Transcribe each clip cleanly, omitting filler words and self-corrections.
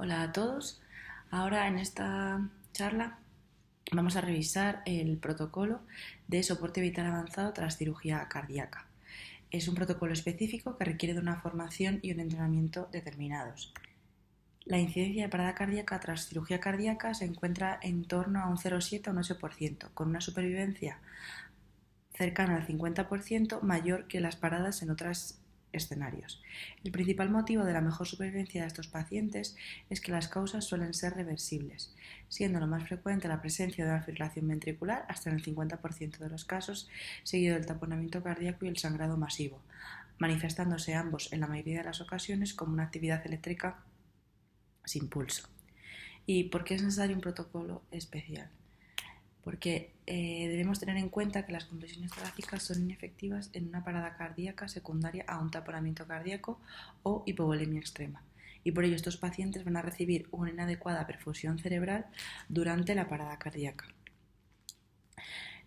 Hola a todos. Ahora en esta charla vamos a revisar el protocolo de soporte vital avanzado tras cirugía cardíaca. Es un protocolo específico que requiere de una formación y un entrenamiento determinados. La incidencia de parada cardíaca tras cirugía cardíaca se encuentra en torno a un 0,7 a un 8%, con una supervivencia cercana al 50% mayor que las paradas en otros escenarios. El principal motivo de la mejor supervivencia de estos pacientes es que las causas suelen ser reversibles, siendo lo más frecuente la presencia de una fibrilación ventricular hasta en el 50% de los casos, seguido del taponamiento cardíaco y el sangrado masivo, manifestándose ambos en la mayoría de las ocasiones como una actividad eléctrica sin pulso. ¿Y por qué es necesario un protocolo especial? Porque debemos tener en cuenta que las compresiones torácicas son inefectivas en una parada cardíaca secundaria a un taponamiento cardíaco o hipovolemia extrema. Y por ello estos pacientes van a recibir una inadecuada perfusión cerebral durante la parada cardíaca.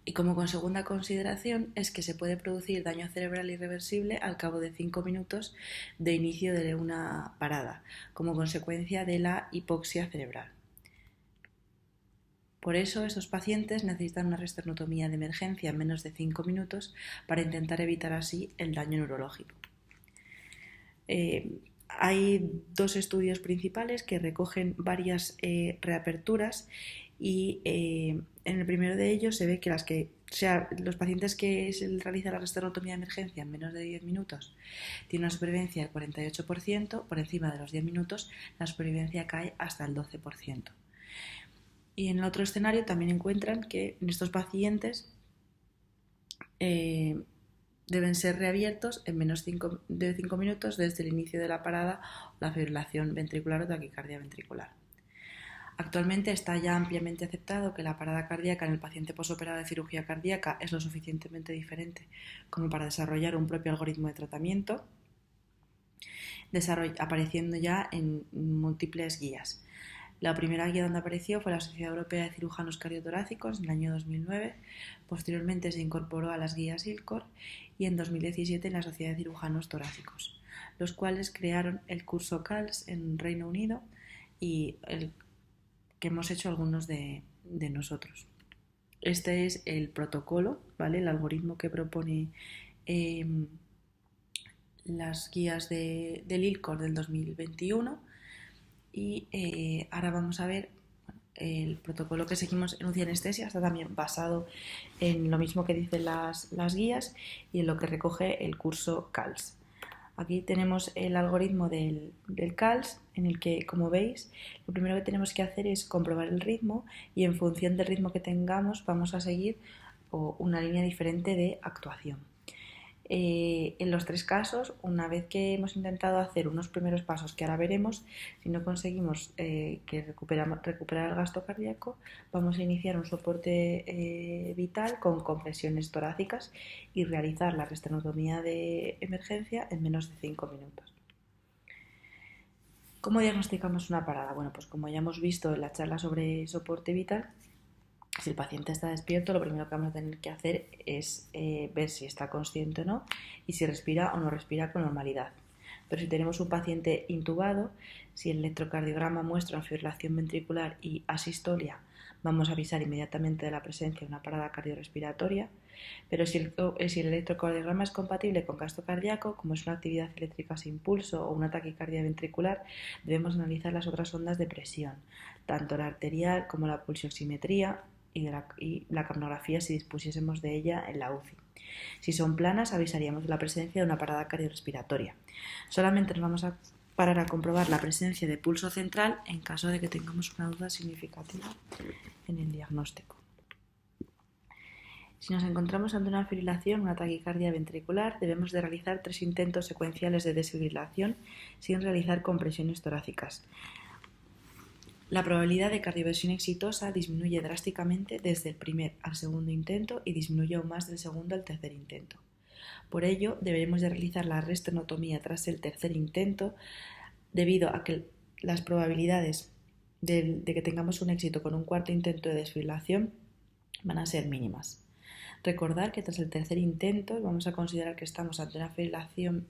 Y como segunda consideración es que se puede producir daño cerebral irreversible al cabo de 5 minutos de inicio de una parada, como consecuencia de la hipoxia cerebral. Por eso, estos pacientes necesitan una resternotomía de emergencia en menos de 5 minutos para intentar evitar así el daño neurológico. Hay dos estudios principales que recogen varias reaperturas y en el primero de ellos se ve que los pacientes que se les realiza la resternotomía de emergencia en menos de 10 minutos tienen una supervivencia del 48%, por encima de los 10 minutos la supervivencia cae hasta el 12%. Y en el otro escenario también encuentran que en estos pacientes deben ser reabiertos en menos de 5 minutos desde el inicio de la parada o la fibrilación ventricular o taquicardia ventricular. Actualmente está ya ampliamente aceptado que la parada cardíaca en el paciente posoperado de cirugía cardíaca es lo suficientemente diferente como para desarrollar un propio algoritmo de tratamiento, apareciendo ya en múltiples guías. La primera guía donde apareció fue la Sociedad Europea de Cirujanos Cardiotorácicos en el año 2009, posteriormente se incorporó a las guías ILCOR y en 2017 en la Sociedad de Cirujanos Torácicos, los cuales crearon el curso CALS en Reino Unido y el que hemos hecho algunos de nosotros. Este es el protocolo, ¿vale? El algoritmo que propone las guías del ILCOR del 2021. Y ahora vamos a ver el protocolo que seguimos en UCI anestesia. Está también basado en lo mismo que dicen las guías y en lo que recoge el curso CALS. Aquí tenemos el algoritmo del CALS, en el que, como veis, lo primero que tenemos que hacer es comprobar el ritmo y en función del ritmo que tengamos vamos a seguir una línea diferente de actuación. En los tres casos, una vez que hemos intentado hacer unos primeros pasos que ahora veremos, si no conseguimos recuperar el gasto cardíaco, vamos a iniciar un soporte vital con compresiones torácicas y realizar la resternotomía de emergencia en menos de 5 minutos. ¿Cómo diagnosticamos una parada? Bueno, pues como ya hemos visto en la charla sobre soporte vital, si el paciente está despierto, lo primero que vamos a tener que hacer es ver si está consciente o no y si respira o no respira con normalidad. Pero si tenemos un paciente intubado, si el electrocardiograma muestra una fibrilación ventricular y asistolia, vamos a avisar inmediatamente de la presencia de una parada cardiorrespiratoria. Pero si el electrocardiograma es compatible con gasto cardíaco, como es una actividad eléctrica sin pulso o una taquicardia ventricular, debemos analizar las otras ondas de presión, tanto la arterial como la pulsioximetría y la capnografía si dispusiésemos de ella en la UCI. Si son planas, avisaríamos de la presencia de una parada cardiorrespiratoria. Solamente nos vamos a parar a comprobar la presencia de pulso central en caso de que tengamos una duda significativa en el diagnóstico. Si nos encontramos ante una fibrilación, una taquicardia ventricular, debemos de realizar 3 intentos secuenciales de desfibrilación sin realizar compresiones torácicas. La probabilidad de cardioversión exitosa disminuye drásticamente desde el primer al segundo intento y disminuye aún más del segundo al tercer intento. Por ello, deberemos de realizar la resternotomía tras el tercer intento, debido a que las probabilidades de que tengamos un éxito con un cuarto intento de desfibrilación van a ser mínimas. Recordar que tras el tercer intento vamos a considerar que estamos ante una fibrilación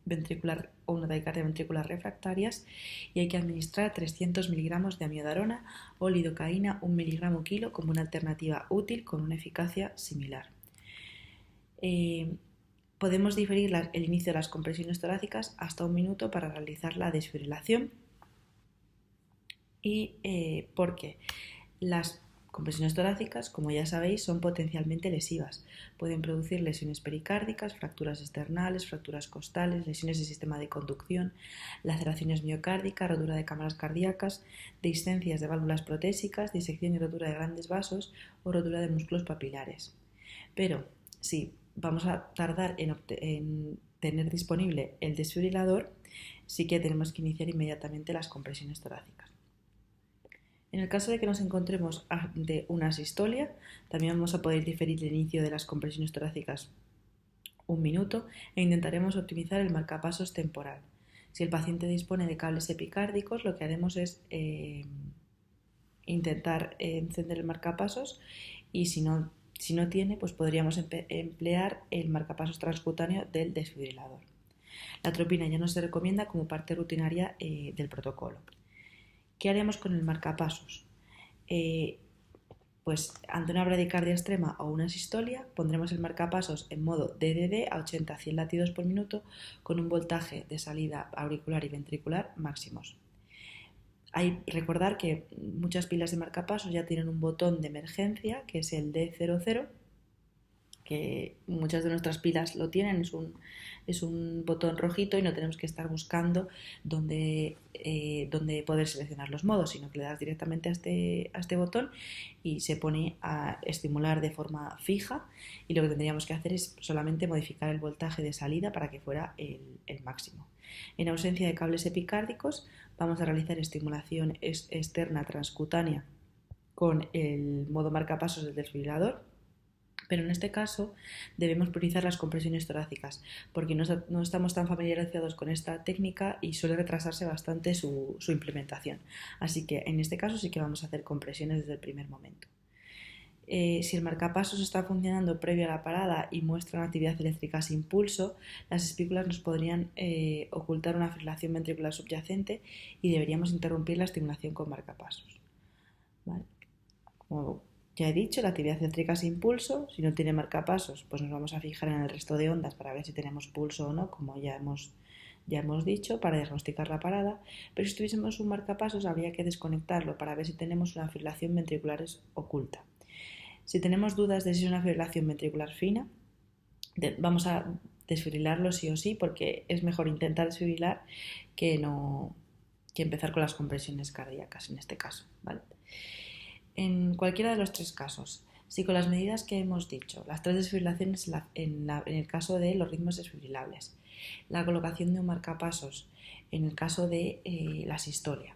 ventricular o una taquicardia ventricular refractarias, y hay que administrar 300 miligramos de amiodarona o lidocaína 1 miligramo kilo como una alternativa útil con una eficacia similar. Podemos diferir el inicio de las compresiones torácicas hasta 1 minuto para realizar la desfibrilación, y porque las compresiones torácicas, como ya sabéis, son potencialmente lesivas. Pueden producir lesiones pericárdicas, fracturas esternales, fracturas costales, lesiones del sistema de conducción, laceraciones miocárdicas, rotura de cámaras cardíacas, discencias de válvulas protésicas, disección y rotura de grandes vasos o rotura de músculos papilares. Pero si vamos a tardar en tener disponible el desfibrilador, sí que tenemos que iniciar inmediatamente las compresiones torácicas. En el caso de que nos encontremos ante una asistolia, también vamos a poder diferir el inicio de las compresiones torácicas 1 minuto e intentaremos optimizar el marcapasos temporal. Si el paciente dispone de cables epicárdicos, lo que haremos es intentar encender el marcapasos, y si no tiene, pues podríamos emplear el marcapasos transcutáneo del desfibrilador. La atropina ya no se recomienda como parte rutinaria del protocolo. ¿Qué haremos con el marcapasos? Pues ante una bradicardia extrema o una sistolia pondremos el marcapasos en modo DDD a 80-100 latidos por minuto con un voltaje de salida auricular y ventricular máximos. Recordar que muchas pilas de marcapasos ya tienen un botón de emergencia, que es el D00, que muchas de nuestras pilas lo tienen, es un botón rojito y no tenemos que estar buscando dónde poder seleccionar los modos, sino que le das directamente a este botón y se pone a estimular de forma fija, y lo que tendríamos que hacer es solamente modificar el voltaje de salida para que fuera el máximo. En ausencia de cables epicárdicos vamos a realizar estimulación externa transcutánea con el modo marcapasos del desfibrilador, pero en este caso debemos priorizar las compresiones torácicas porque no estamos tan familiarizados con esta técnica y suele retrasarse bastante su implementación. Así que en este caso sí que vamos a hacer compresiones desde el primer momento. Si el marcapasos está funcionando previo a la parada y muestra una actividad eléctrica sin pulso, las espículas nos podrían ocultar una fibrilación ventricular subyacente y deberíamos interrumpir la estimulación con marcapasos. ¿Vale? Como ya he dicho, la actividad eléctrica sin pulso, si no tiene marcapasos, pues nos vamos a fijar en el resto de ondas para ver si tenemos pulso o no, como ya hemos dicho, para diagnosticar la parada. Pero si tuviésemos un marcapasos, habría que desconectarlo para ver si tenemos una fibrilación ventricular oculta. Si tenemos dudas de si es una fibrilación ventricular fina, vamos a desfibrilarlo sí o sí, porque es mejor intentar desfibrilar que empezar con las compresiones cardíacas en este caso, ¿vale? En cualquiera de los tres casos, si con las medidas que hemos dicho, las tres desfibrilaciones en el caso de los ritmos desfibrilables, la colocación de un marcapasos en el caso de la sistolia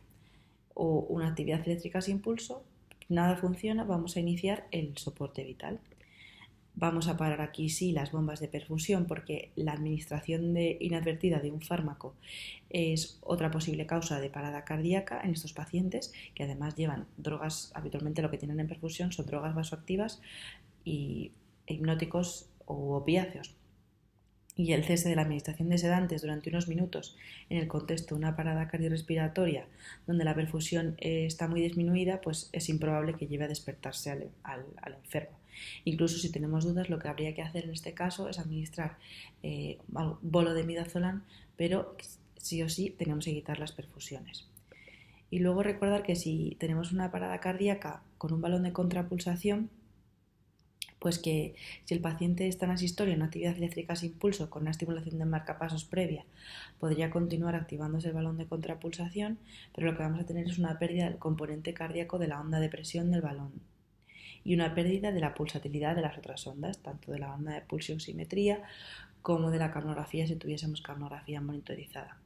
o una actividad eléctrica sin pulso, nada funciona, vamos a iniciar el soporte vital. Vamos a parar aquí sí las bombas de perfusión, porque la administración inadvertida de un fármaco es otra posible causa de parada cardíaca en estos pacientes, que además llevan drogas. Habitualmente lo que tienen en perfusión son drogas vasoactivas y hipnóticos o opiáceos. Y el cese de la administración de sedantes durante unos minutos en el contexto de una parada cardiorrespiratoria donde la perfusión está muy disminuida, pues es improbable que lleve a despertarse al enfermo. Incluso si tenemos dudas, lo que habría que hacer en este caso es administrar bolo de midazolam, pero sí o sí tenemos que quitar las perfusiones. Y luego recordar que si tenemos una parada cardíaca con un balón de contrapulsación, pues que si el paciente está en asistolia en una actividad eléctrica sin pulso con una estimulación de marcapasos previa, podría continuar activándose el balón de contrapulsación, pero lo que vamos a tener es una pérdida del componente cardíaco de la onda de presión del balón y una pérdida de la pulsatilidad de las otras ondas, tanto de la onda de pulsioximetría como de la capnografía si tuviésemos capnografía monitorizada.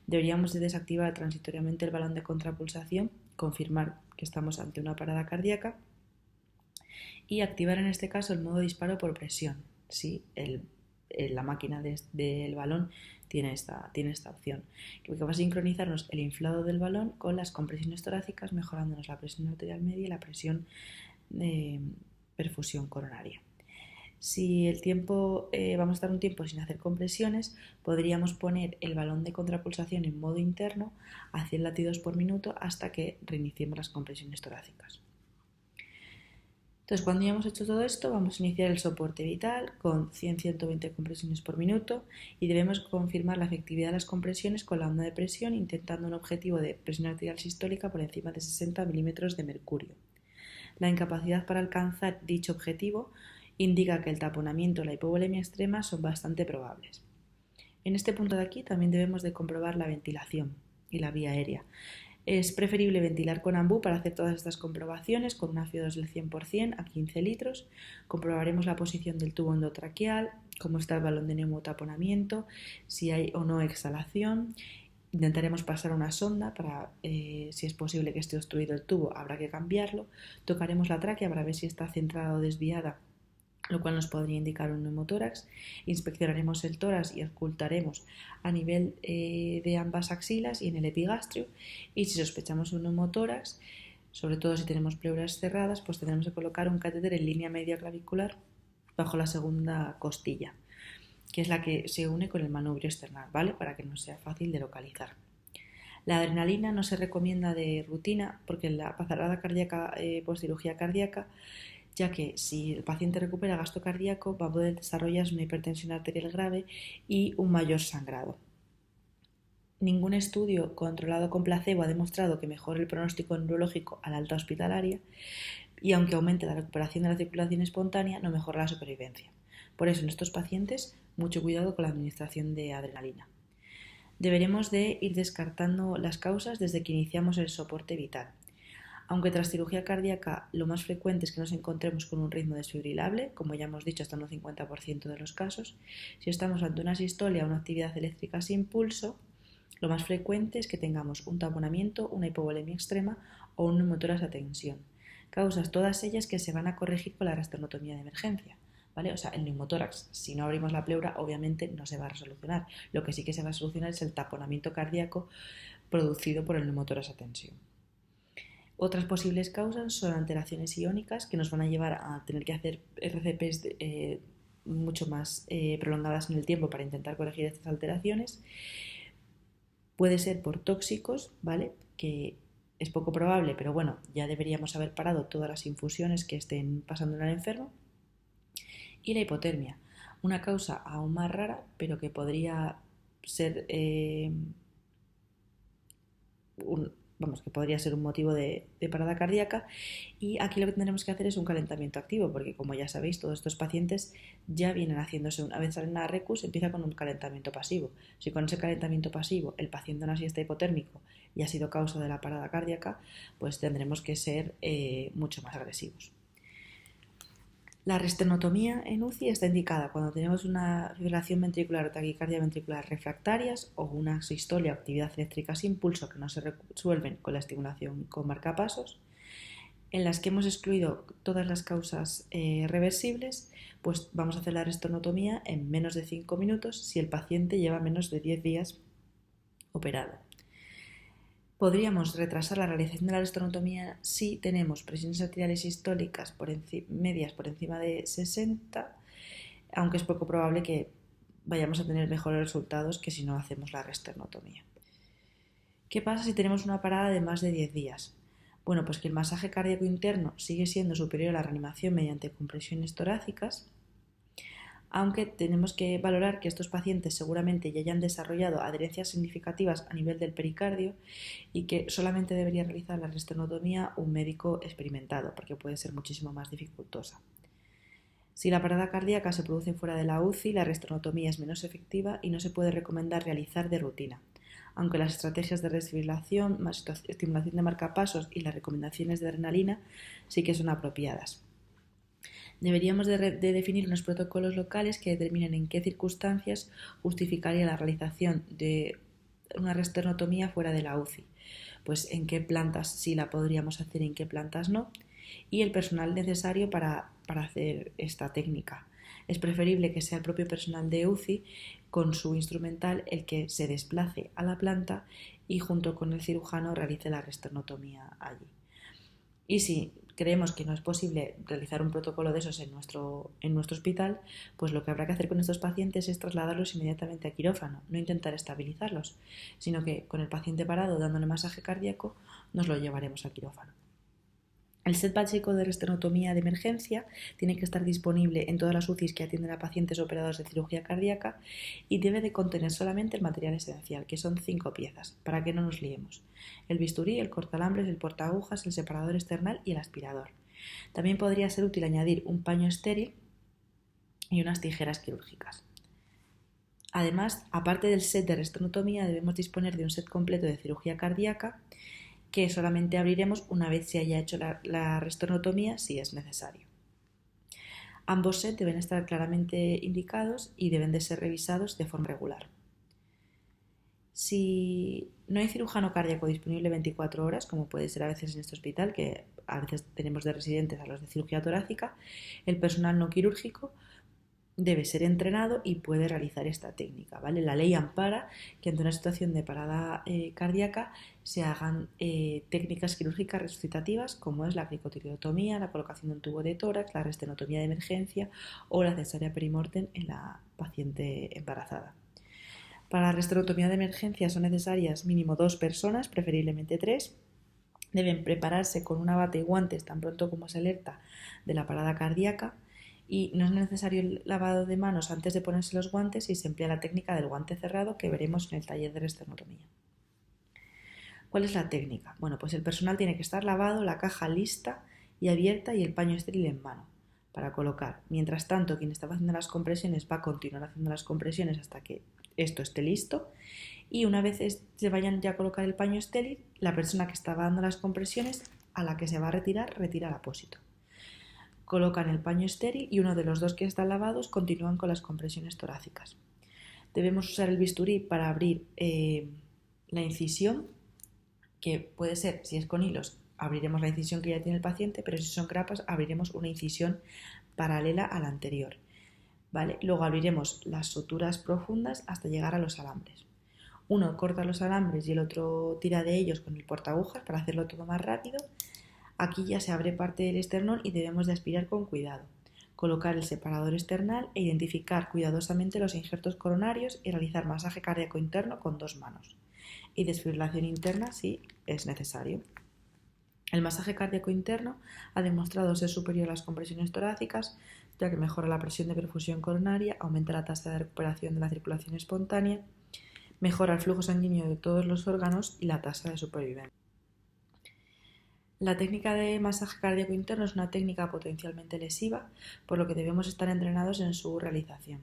Deberíamos de desactivar transitoriamente el balón de contrapulsación, confirmar que estamos ante una parada cardíaca y activar en este caso el modo disparo por presión, si la máquina del balón tiene esta opción, que va a sincronizarnos el inflado del balón con las compresiones torácicas, mejorándonos la presión arterial media y la presión de perfusión coronaria. Si el tiempo, vamos a estar un tiempo sin hacer compresiones, podríamos poner el balón de contrapulsación en modo interno a 100 latidos por minuto hasta que reiniciemos las compresiones torácicas. Entonces, cuando ya hemos hecho todo esto, vamos a iniciar el soporte vital con 100-120 compresiones por minuto y debemos confirmar la efectividad de las compresiones con la onda de presión, intentando un objetivo de presión arterial sistólica por encima de 60 milímetros de mercurio. La incapacidad para alcanzar dicho objetivo indica que el taponamiento o la hipovolemia extrema son bastante probables. En este punto de aquí también debemos de comprobar la ventilación y la vía aérea. Es preferible ventilar con ambú para hacer todas estas comprobaciones con una FIO2 del 100% a 15 litros. Comprobaremos la posición del tubo endotraqueal, cómo está el balón de neumotaponamiento, si hay o no exhalación. Intentaremos pasar una sonda para, si es posible que esté obstruido el tubo, habrá que cambiarlo. Tocaremos la tráquea para ver si está centrada o desviada, lo cual nos podría indicar un neumotórax. Inspeccionaremos el tórax y ocultaremos a nivel de ambas axilas y en el epigastrio. Y si sospechamos un neumotórax, sobre todo si tenemos pleuras cerradas, pues tendremos que colocar un catéter en línea media clavicular bajo la segunda costilla, que es la que se une con el manubrio external, ¿vale? Para que nos sea fácil de localizar. La adrenalina no se recomienda de rutina porque la parada cardíaca postcirugía cardíaca, ya que si el paciente recupera gasto cardíaco va a poder desarrollarse una hipertensión arterial grave y un mayor sangrado. Ningún estudio controlado con placebo ha demostrado que mejore el pronóstico neurológico a la alta hospitalaria y aunque aumente la recuperación de la circulación espontánea, no mejora la supervivencia. Por eso en estos pacientes, mucho cuidado con la administración de adrenalina. Deberemos de ir descartando las causas desde que iniciamos el soporte vital. Aunque tras cirugía cardíaca lo más frecuente es que nos encontremos con un ritmo desfibrilable, como ya hemos dicho hasta un 50% de los casos, si estamos ante una sistolia o una actividad eléctrica sin pulso, lo más frecuente es que tengamos un taponamiento, una hipovolemia extrema o un neumotórax a tensión. Causas todas ellas que se van a corregir con la rasternotomía de emergencia. ¿Vale? O sea, el neumotórax, si no abrimos la pleura, obviamente no se va a resolucionar. Lo que sí que se va a solucionar es el taponamiento cardíaco producido por el neumotórax a tensión. Otras posibles causas son alteraciones iónicas que nos van a llevar a tener que hacer RCPs mucho más prolongadas en el tiempo para intentar corregir estas alteraciones. Puede ser por tóxicos, ¿vale? Que es poco probable, pero bueno, ya deberíamos haber parado todas las infusiones que estén pasando en el enfermo. Y la hipotermia, una causa aún más rara, pero que podría ser que podría ser un motivo de parada cardíaca. Y aquí lo que tendremos que hacer es un calentamiento activo, porque como ya sabéis, todos estos pacientes ya vienen haciéndose, una vez salen a RECUS, empieza con un calentamiento pasivo. Si con ese calentamiento pasivo el paciente aún así está hipotérmico y ha sido causa de la parada cardíaca, pues tendremos que ser mucho más agresivos. La resternotomía en UCI está indicada cuando tenemos una fibrilación ventricular o taquicardia ventricular refractarias o una sistolia o actividad eléctrica sin pulso que no se resuelven con la estimulación con marcapasos, en las que hemos excluido todas las causas reversibles, pues vamos a hacer la resternotomía en menos de 5 minutos si el paciente lleva menos de 10 días operado. Podríamos retrasar la realización de la resternotomía si tenemos presiones arteriales sistólicas medias por encima de 60, aunque es poco probable que vayamos a tener mejores resultados que si no hacemos la resternotomía. ¿Qué pasa si tenemos una parada de más de 10 días? Bueno, pues que el masaje cardíaco interno sigue siendo superior a la reanimación mediante compresiones torácicas, aunque tenemos que valorar que estos pacientes seguramente ya hayan desarrollado adherencias significativas a nivel del pericardio y que solamente debería realizar la resternotomía un médico experimentado, porque puede ser muchísimo más dificultosa. Si la parada cardíaca se produce fuera de la UCI, la resternotomía es menos efectiva y no se puede recomendar realizar de rutina, aunque las estrategias de desfibrilación, más estimulación de marcapasos y las recomendaciones de adrenalina sí que son apropiadas. Deberíamos de definir unos protocolos locales que determinen en qué circunstancias justificaría la realización de una resternotomía fuera de la UCI, pues en qué plantas sí la podríamos hacer y en qué plantas no, y el personal necesario para hacer esta técnica. Es preferible que sea el propio personal de UCI con su instrumental el que se desplace a la planta y junto con el cirujano realice la resternotomía allí. Y si creemos que no es posible realizar un protocolo de esos en nuestro hospital, pues lo que habrá que hacer con estos pacientes es trasladarlos inmediatamente a quirófano, no intentar estabilizarlos, sino que con el paciente parado dándole masaje cardíaco nos lo llevaremos a quirófano. El set básico de esternotomía de emergencia tiene que estar disponible en todas las UCIs que atienden a pacientes operados de cirugía cardíaca y debe de contener solamente el material esencial, que son 5 piezas, para que no nos liemos: el bisturí, el cortalambres, el portaagujas, el separador external y el aspirador. También podría ser útil añadir un paño estéril y unas tijeras quirúrgicas. Además, aparte del set de esternotomía, debemos disponer de un set completo de cirugía cardíaca que solamente abriremos una vez se haya hecho la esternotomía si es necesario. Ambos sets deben estar claramente indicados y deben de ser revisados de forma regular. Si no hay cirujano cardíaco disponible 24 horas, como puede ser a veces en este hospital, que a veces tenemos de residentes a los de cirugía torácica, el personal no quirúrgico debe ser entrenado y puede realizar esta técnica, ¿vale? La ley ampara que ante una situación de parada cardíaca se hagan técnicas quirúrgicas resucitativas, como es la cricotilotomía, la colocación de un tubo de tórax, la esternotomía de emergencia o la cesárea perimortem en la paciente embarazada. Para la esternotomía de emergencia son necesarias mínimo 2 personas, preferiblemente 3. Deben prepararse con una bata y guantes tan pronto como se alerta de la parada cardíaca. Y no es necesario el lavado de manos antes de ponerse los guantes y se emplea la técnica del guante cerrado que veremos en el taller de esternotomía. ¿Cuál es la técnica? Bueno, pues el personal tiene que estar lavado, la caja lista y abierta y el paño estéril en mano para colocar. Mientras tanto, quien estaba haciendo las compresiones va a continuar haciendo las compresiones hasta que esto esté listo, y una vez se vayan ya a colocar el paño estéril, la persona que estaba dando las compresiones a la que se va a retirar, retira el apósito. Colocan el paño estéril y uno de los dos que están lavados continúan con las compresiones torácicas. Debemos usar el bisturí para abrir la incisión, que puede ser, si es con hilos, abriremos la incisión que ya tiene el paciente, pero si son grapas, abriremos una incisión paralela a la anterior, ¿vale? Luego abriremos las suturas profundas hasta llegar a los alambres. Uno corta los alambres y el otro tira de ellos con el portaagujas para hacerlo todo más rápido. Aquí ya se abre parte del esternón y debemos de aspirar con cuidado. Colocar el separador external e identificar cuidadosamente los injertos coronarios y realizar masaje cardíaco interno con 2 manos. Y desfibrilación interna si es necesario. El masaje cardíaco interno ha demostrado ser superior a las compresiones torácicas, ya que mejora la presión de perfusión coronaria, aumenta la tasa de recuperación de la circulación espontánea, mejora el flujo sanguíneo de todos los órganos y la tasa de supervivencia. La técnica de masaje cardíaco interno es una técnica potencialmente lesiva, por lo que debemos estar entrenados en su realización,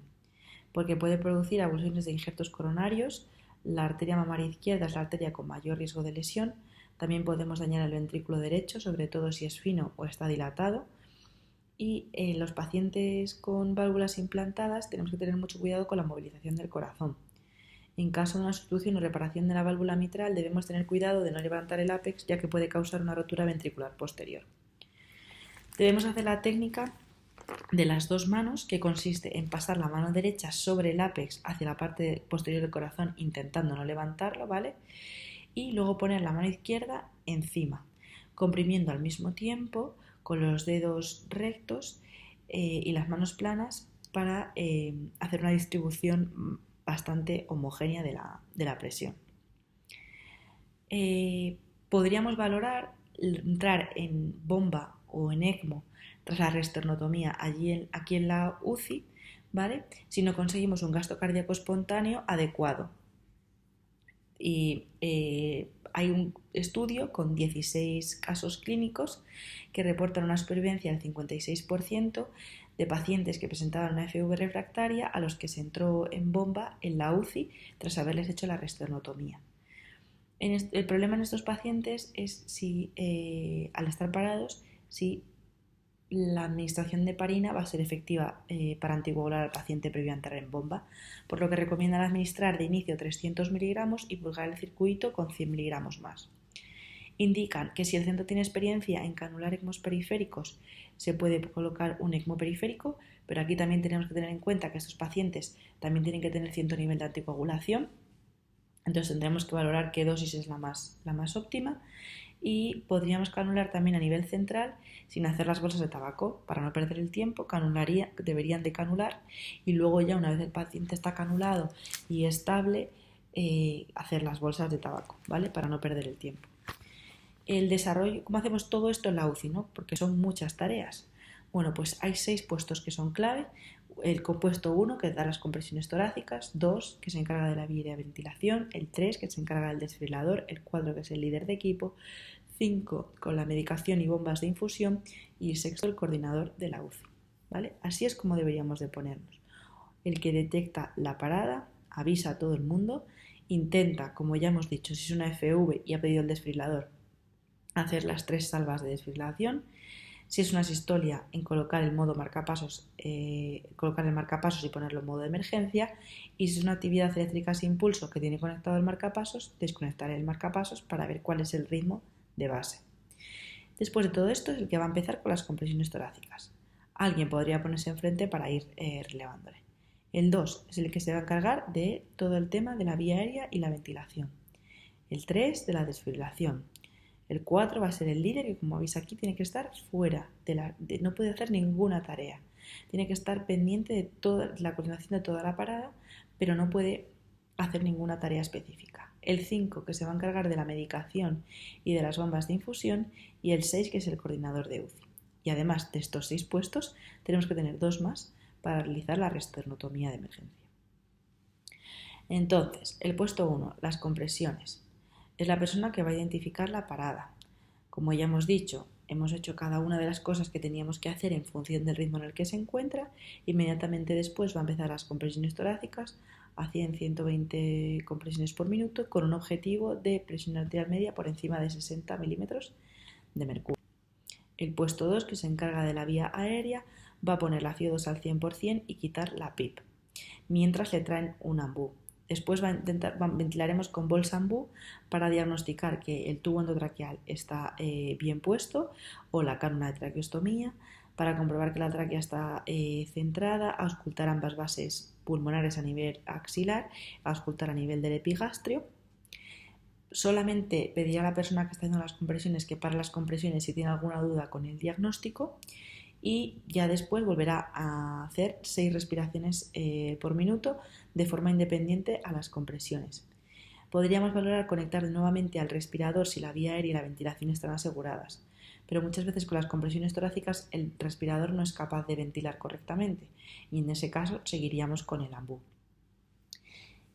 porque puede producir abulsiones de injertos coronarios. La arteria mamaria izquierda es la arteria con mayor riesgo de lesión. También podemos dañar el ventrículo derecho, sobre todo si es fino o está dilatado. Y en los pacientes con válvulas implantadas tenemos que tener mucho cuidado con la movilización del corazón. En caso de una sustitución o reparación de la válvula mitral, debemos tener cuidado de no levantar el ápex, ya que puede causar una rotura ventricular posterior. Debemos hacer la técnica de las 2 manos, que consiste en pasar la mano derecha sobre el ápex hacia la parte posterior del corazón, intentando no levantarlo, ¿vale? Y luego poner la mano izquierda encima, comprimiendo al mismo tiempo con los dedos rectos y las manos planas para hacer una distribución bastante homogénea de la presión. Podríamos valorar entrar en bomba o en ECMO tras la reesternotomía aquí en la UCI, ¿vale? Si no conseguimos un gasto cardíaco espontáneo adecuado. Y hay un estudio con 16 casos clínicos que reportan una supervivencia del 56% de pacientes que presentaban una FV refractaria a los que se entró en bomba en la UCI tras haberles hecho la reesternotomía. El problema en estos pacientes es si al estar parados, si la administración de heparina va a ser efectiva para anticoagular al paciente previo a entrar en bomba, por lo que recomiendan administrar de inicio 300 miligramos y purgar el circuito con 100 miligramos más. Indican que si el centro tiene experiencia en canular ECMOs periféricos, se puede colocar un ECMO periférico, pero aquí también tenemos que tener en cuenta que estos pacientes también tienen que tener cierto nivel de anticoagulación. Entonces tendremos que valorar qué dosis es la más óptima y podríamos canular también a nivel central sin hacer las bolsas de tabaco. Para no perder el tiempo, deberían de canular y luego ya una vez el paciente está canulado y estable, hacer las bolsas de tabaco, ¿vale? Para no perder el tiempo. El desarrollo, ¿cómo hacemos todo esto en la UCI, ¿no? Porque son muchas tareas. Bueno, pues hay 6 puestos que son clave. El compuesto 1, que da las compresiones torácicas, 2, que se encarga de la vía de ventilación, el 3, que se encarga del desfibrilador, el 4, que es el líder de equipo, 5, con la medicación y bombas de infusión, y el 6, el coordinador de la UCI, ¿vale? Así es como deberíamos de ponernos. El que detecta la parada, avisa a todo el mundo, intenta, como ya hemos dicho, si es una FV y ha pedido el desfibrilador, hacer las 3 salvas de desfibrilación. Si es una sistolia, en colocar el modo marcapasos, colocar el marcapasos y ponerlo en modo de emergencia. Y si es una actividad eléctrica sin pulso que tiene conectado el marcapasos, desconectar el marcapasos para ver cuál es el ritmo de base. Después de todo esto es el que va a empezar con las compresiones torácicas. Alguien podría ponerse enfrente para ir relevándole. El 2 es el que se va a encargar de todo el tema de la vía aérea y la ventilación. El 3 de la desfibrilación. El 4 va a ser el líder, que como veis aquí tiene que estar fuera, no puede hacer ninguna tarea. Tiene que estar pendiente de toda la coordinación de toda la parada, pero no puede hacer ninguna tarea específica. El 5, que se va a encargar de la medicación y de las bombas de infusión, y el 6, que es el coordinador de UCI. Y además de estos 6 puestos, tenemos que tener 2 más para realizar la resternotomía de emergencia. Entonces, el puesto 1, las compresiones. Es la persona que va a identificar la parada. Como ya hemos dicho, hemos hecho cada una de las cosas que teníamos que hacer en función del ritmo en el que se encuentra. Inmediatamente después va a empezar las compresiones torácicas a 100-120 compresiones por minuto con un objetivo de presión arterial media por encima de 60 milímetros de mercurio. El puesto 2, que se encarga de la vía aérea, va a poner la CO2 al 100% y quitar la PIP, mientras le traen un ambú. Después ventilaremos con bolsa ambú para diagnosticar que el tubo endotraqueal está bien puesto o la cánula de traqueostomía, para comprobar que la tráquea está centrada, auscultar ambas bases pulmonares a nivel axilar, auscultar a nivel del epigastrio. Solamente pedirá a la persona que está haciendo las compresiones que pare las compresiones si tiene alguna duda con el diagnóstico. Y ya después volverá a hacer 6 respiraciones por minuto de forma independiente a las compresiones. Podríamos valorar conectar nuevamente al respirador si la vía aérea y la ventilación están aseguradas, pero muchas veces con las compresiones torácicas el respirador no es capaz de ventilar correctamente y en ese caso seguiríamos con el ambú.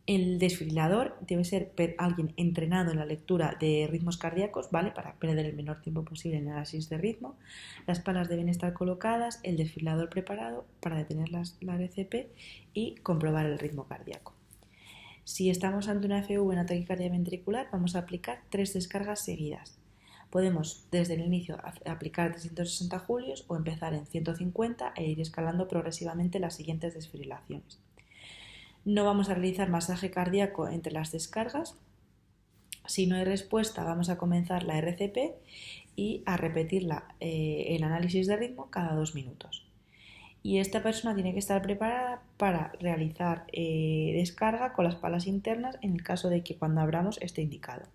El desfibrilador debe ser alguien entrenado en la lectura de ritmos cardíacos, ¿vale? Para perder el menor tiempo posible en el análisis de ritmo. Las palas deben estar colocadas, el desfibrilador preparado para detener la RCP y comprobar el ritmo cardíaco. Si estamos ante una FV, una taquicardia ventricular, vamos a aplicar 3 descargas seguidas. Podemos desde el inicio aplicar 360 julios o empezar en 150 e ir escalando progresivamente las siguientes desfibrilaciones. No vamos a realizar masaje cardíaco entre las descargas. Si no hay respuesta, vamos a comenzar la RCP y a repetirla el análisis de ritmo cada 2 minutos. Y esta persona tiene que estar preparada para realizar descarga con las palas internas en el caso de que cuando abramos esté indicado,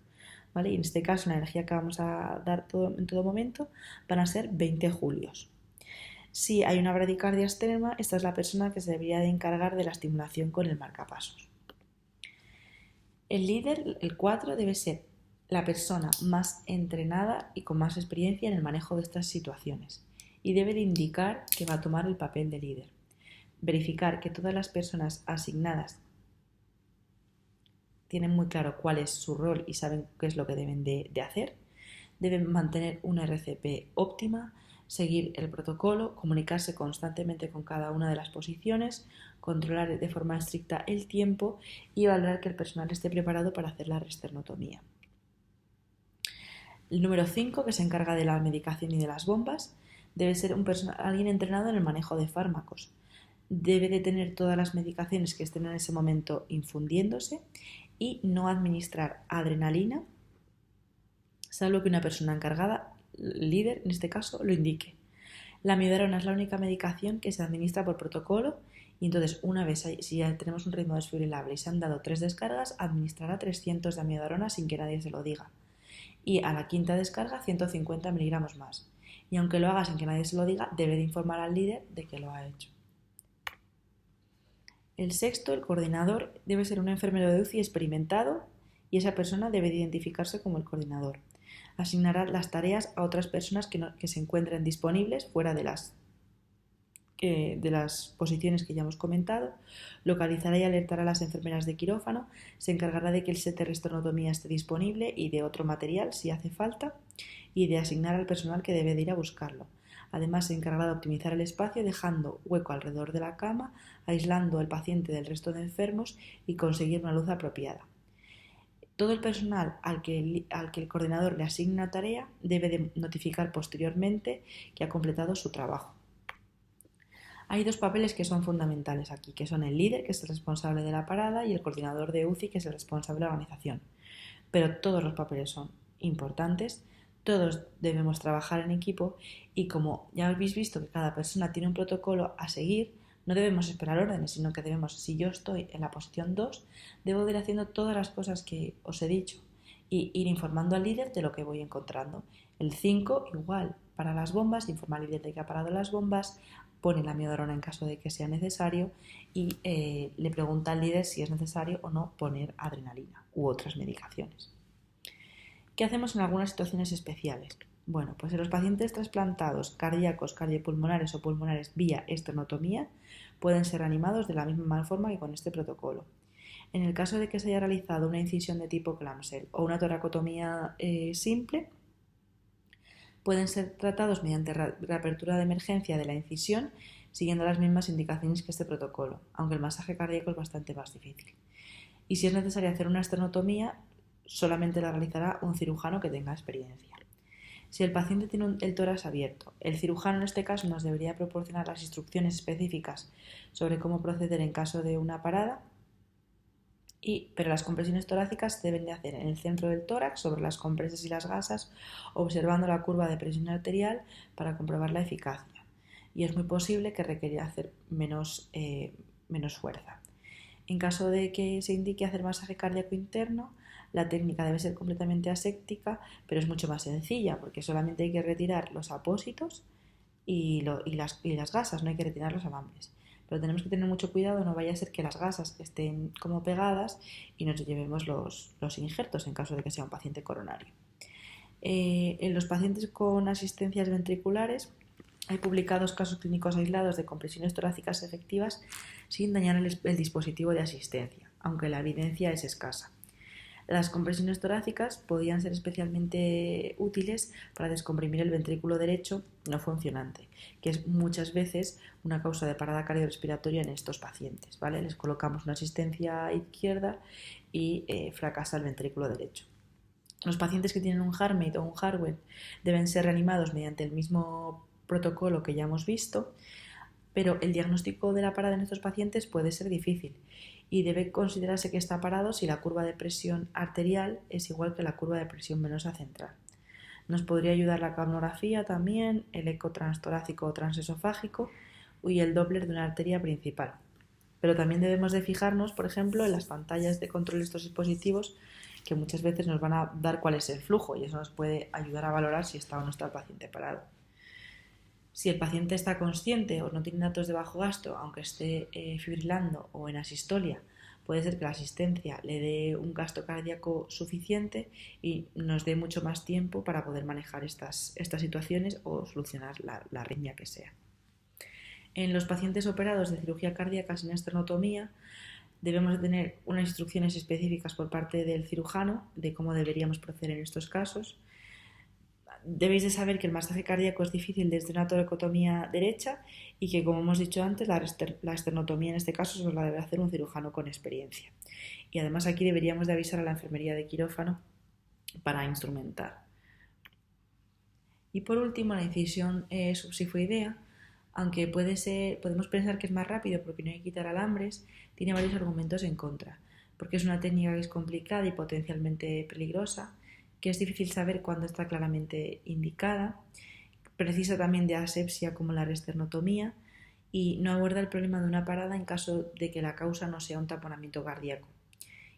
¿vale? Y en este caso la energía que vamos a dar en todo momento van a ser 20 julios. Si hay una bradicardia extrema, esta es la persona que se debería de encargar de la estimulación con el marcapasos. El líder, el 4, debe ser la persona más entrenada y con más experiencia en el manejo de estas situaciones y debe de indicar que va a tomar el papel de líder. Verificar que todas las personas asignadas tienen muy claro cuál es su rol y saben qué es lo que deben de hacer. Deben mantener una RCP óptima, seguir el protocolo, comunicarse constantemente con cada una de las posiciones, controlar de forma estricta el tiempo y valorar que el personal esté preparado para hacer la resternotomía. El número 5, que se encarga de la medicación y de las bombas, debe ser alguien entrenado en el manejo de fármacos. Debe de tener todas las medicaciones que estén en ese momento infundiéndose y no administrar adrenalina, salvo que una persona encargada, líder en este caso, lo indique. La amiodarona es la única medicación que se administra por protocolo y entonces una vez, si ya tenemos un ritmo desfibrilable y se han dado 3 descargas, administrará 300 de amiodarona sin que nadie se lo diga. Y a la quinta descarga 150 miligramos más. Y aunque lo haga sin que nadie se lo diga, debe de informar al líder de que lo ha hecho. El sexto, el coordinador, debe ser un enfermero de UCI experimentado y esa persona debe de identificarse como el coordinador. Asignará las tareas a otras personas que se encuentren disponibles fuera de las posiciones que ya hemos comentado, localizará y alertará a las enfermeras de quirófano, se encargará de que el set de restonotomía esté disponible y de otro material si hace falta, y de asignar al personal que debe de ir a buscarlo. Además, se encargará de optimizar el espacio dejando hueco alrededor de la cama, aislando al paciente del resto de enfermos y conseguir una luz apropiada. Todo el personal al que el coordinador le asigne una tarea debe de notificar posteriormente que ha completado su trabajo. Hay 2 papeles que son fundamentales aquí, que son el líder, que es el responsable de la parada, y el coordinador de UCI, que es el responsable de la organización. Pero todos los papeles son importantes, todos debemos trabajar en equipo y como ya habéis visto que cada persona tiene un protocolo a seguir, no debemos esperar órdenes, sino que debemos, si yo estoy en la posición 2, debo de ir haciendo todas las cosas que os he dicho y ir informando al líder de lo que voy encontrando. El 5 igual, para las bombas, informa al líder de que ha parado las bombas, pone la amiodarona en caso de que sea necesario y le pregunta al líder si es necesario o no poner adrenalina u otras medicaciones. ¿Qué hacemos en algunas situaciones especiales? Bueno, pues en los pacientes trasplantados cardíacos, cardiopulmonares o pulmonares vía esternotomía pueden ser reanimados de la misma forma que con este protocolo. En el caso de que se haya realizado una incisión de tipo Clamshell o una toracotomía simple, pueden ser tratados mediante reapertura de emergencia de la incisión siguiendo las mismas indicaciones que este protocolo, aunque el masaje cardíaco es bastante más difícil. Y si es necesario hacer una esternotomía, solamente la realizará un cirujano que tenga experiencia. Si el paciente tiene el tórax abierto, el cirujano en este caso nos debería proporcionar las instrucciones específicas sobre cómo proceder en caso de una parada, pero las compresiones torácicas se deben de hacer en el centro del tórax, sobre las compresas y las gasas, observando la curva de presión arterial para comprobar la eficacia. Y es muy posible que requiera hacer menos fuerza. En caso de que se indique hacer masaje cardíaco interno, la técnica debe ser completamente aséptica, pero es mucho más sencilla porque solamente hay que retirar los apósitos y las gasas, no hay que retirar los alambres. Pero tenemos que tener mucho cuidado, no vaya a ser que las gasas estén como pegadas y nos llevemos los injertos en caso de que sea un paciente coronario. En los pacientes con asistencias ventriculares hay publicados casos clínicos aislados de compresiones torácicas efectivas sin dañar el dispositivo de asistencia, aunque la evidencia es escasa. Las compresiones torácicas podían ser especialmente útiles para descomprimir el ventrículo derecho no funcionante, que es muchas veces una causa de parada cardiorrespiratoria en estos pacientes, ¿vale? Les colocamos una asistencia izquierda y fracasa el ventrículo derecho. Los pacientes que tienen un Heartmate o un Hartwell deben ser reanimados mediante el mismo protocolo que ya hemos visto, pero el diagnóstico de la parada en estos pacientes puede ser difícil y debe considerarse que está parado si la curva de presión arterial es igual que la curva de presión venosa central. Nos podría ayudar la capnografía también, el eco transtorácico o transesofágico y el Doppler de una arteria principal. Pero también debemos de fijarnos, por ejemplo, en las pantallas de control de estos dispositivos que muchas veces nos van a dar cuál es el flujo y eso nos puede ayudar a valorar si está o no está el paciente parado. Si el paciente está consciente o no tiene datos de bajo gasto, aunque esté fibrilando o en asistolia, puede ser que la asistencia le dé un gasto cardíaco suficiente y nos dé mucho más tiempo para poder manejar estas situaciones o solucionar la arritmia que sea. En los pacientes operados de cirugía cardíaca sin esternotomía, debemos de tener unas instrucciones específicas por parte del cirujano de cómo deberíamos proceder en estos casos. Debéis de saber que el masaje cardíaco es difícil desde una toracotomía derecha y que, como hemos dicho antes, la esternotomía en este caso solo la debe hacer un cirujano con experiencia. Y además aquí deberíamos de avisar a la enfermería de quirófano para instrumentar. Y por último, la incisión subsifoidea, aunque podemos pensar que es más rápido porque no hay que quitar alambres, tiene varios argumentos en contra, porque es una técnica que es complicada y potencialmente peligrosa, que es difícil saber cuándo está claramente indicada, Precisa también de asepsia como la resternotomía y no aborda el problema de una parada en caso de que la causa no sea un taponamiento cardíaco.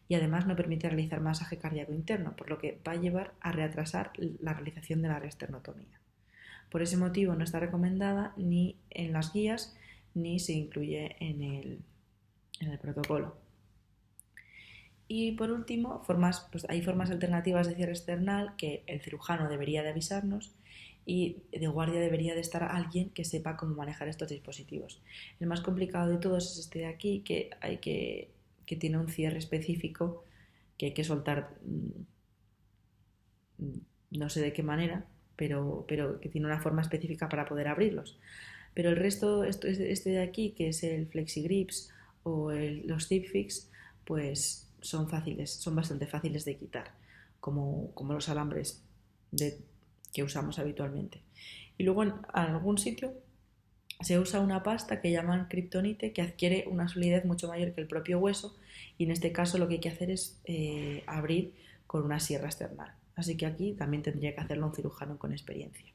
Y además no permite realizar masaje cardíaco interno, por lo que va a llevar a retrasar la realización de la resternotomía. Por ese motivo no está recomendada ni en las guías ni se incluye en el protocolo. Y por último, hay formas alternativas de cierre external que el cirujano debería de avisarnos y de guardia debería de estar alguien que sepa cómo manejar estos dispositivos. El más complicado de todos es este de aquí, que tiene un cierre específico que hay que soltar, no sé de qué manera, pero que tiene una forma específica para poder abrirlos. Pero el resto, este de aquí, que es el FlexiGrips o los ZipFix, pues son bastante fáciles de quitar, como los alambres que usamos habitualmente. Y luego en algún sitio se usa una pasta que llaman kriptonite que adquiere una solidez mucho mayor que el propio hueso y en este caso lo que hay que hacer es abrir con una sierra external. Así que aquí también tendría que hacerlo un cirujano con experiencia.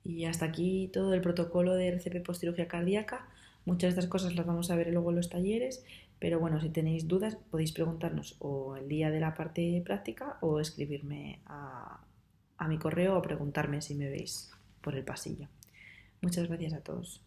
Y hasta aquí todo el protocolo de RCP postcirugía cardíaca. Muchas de estas cosas las vamos a ver luego en los talleres, pero bueno, si tenéis dudas podéis preguntarnos o el día de la parte práctica o escribirme a mi correo o preguntarme si me veis por el pasillo. Muchas gracias a todos.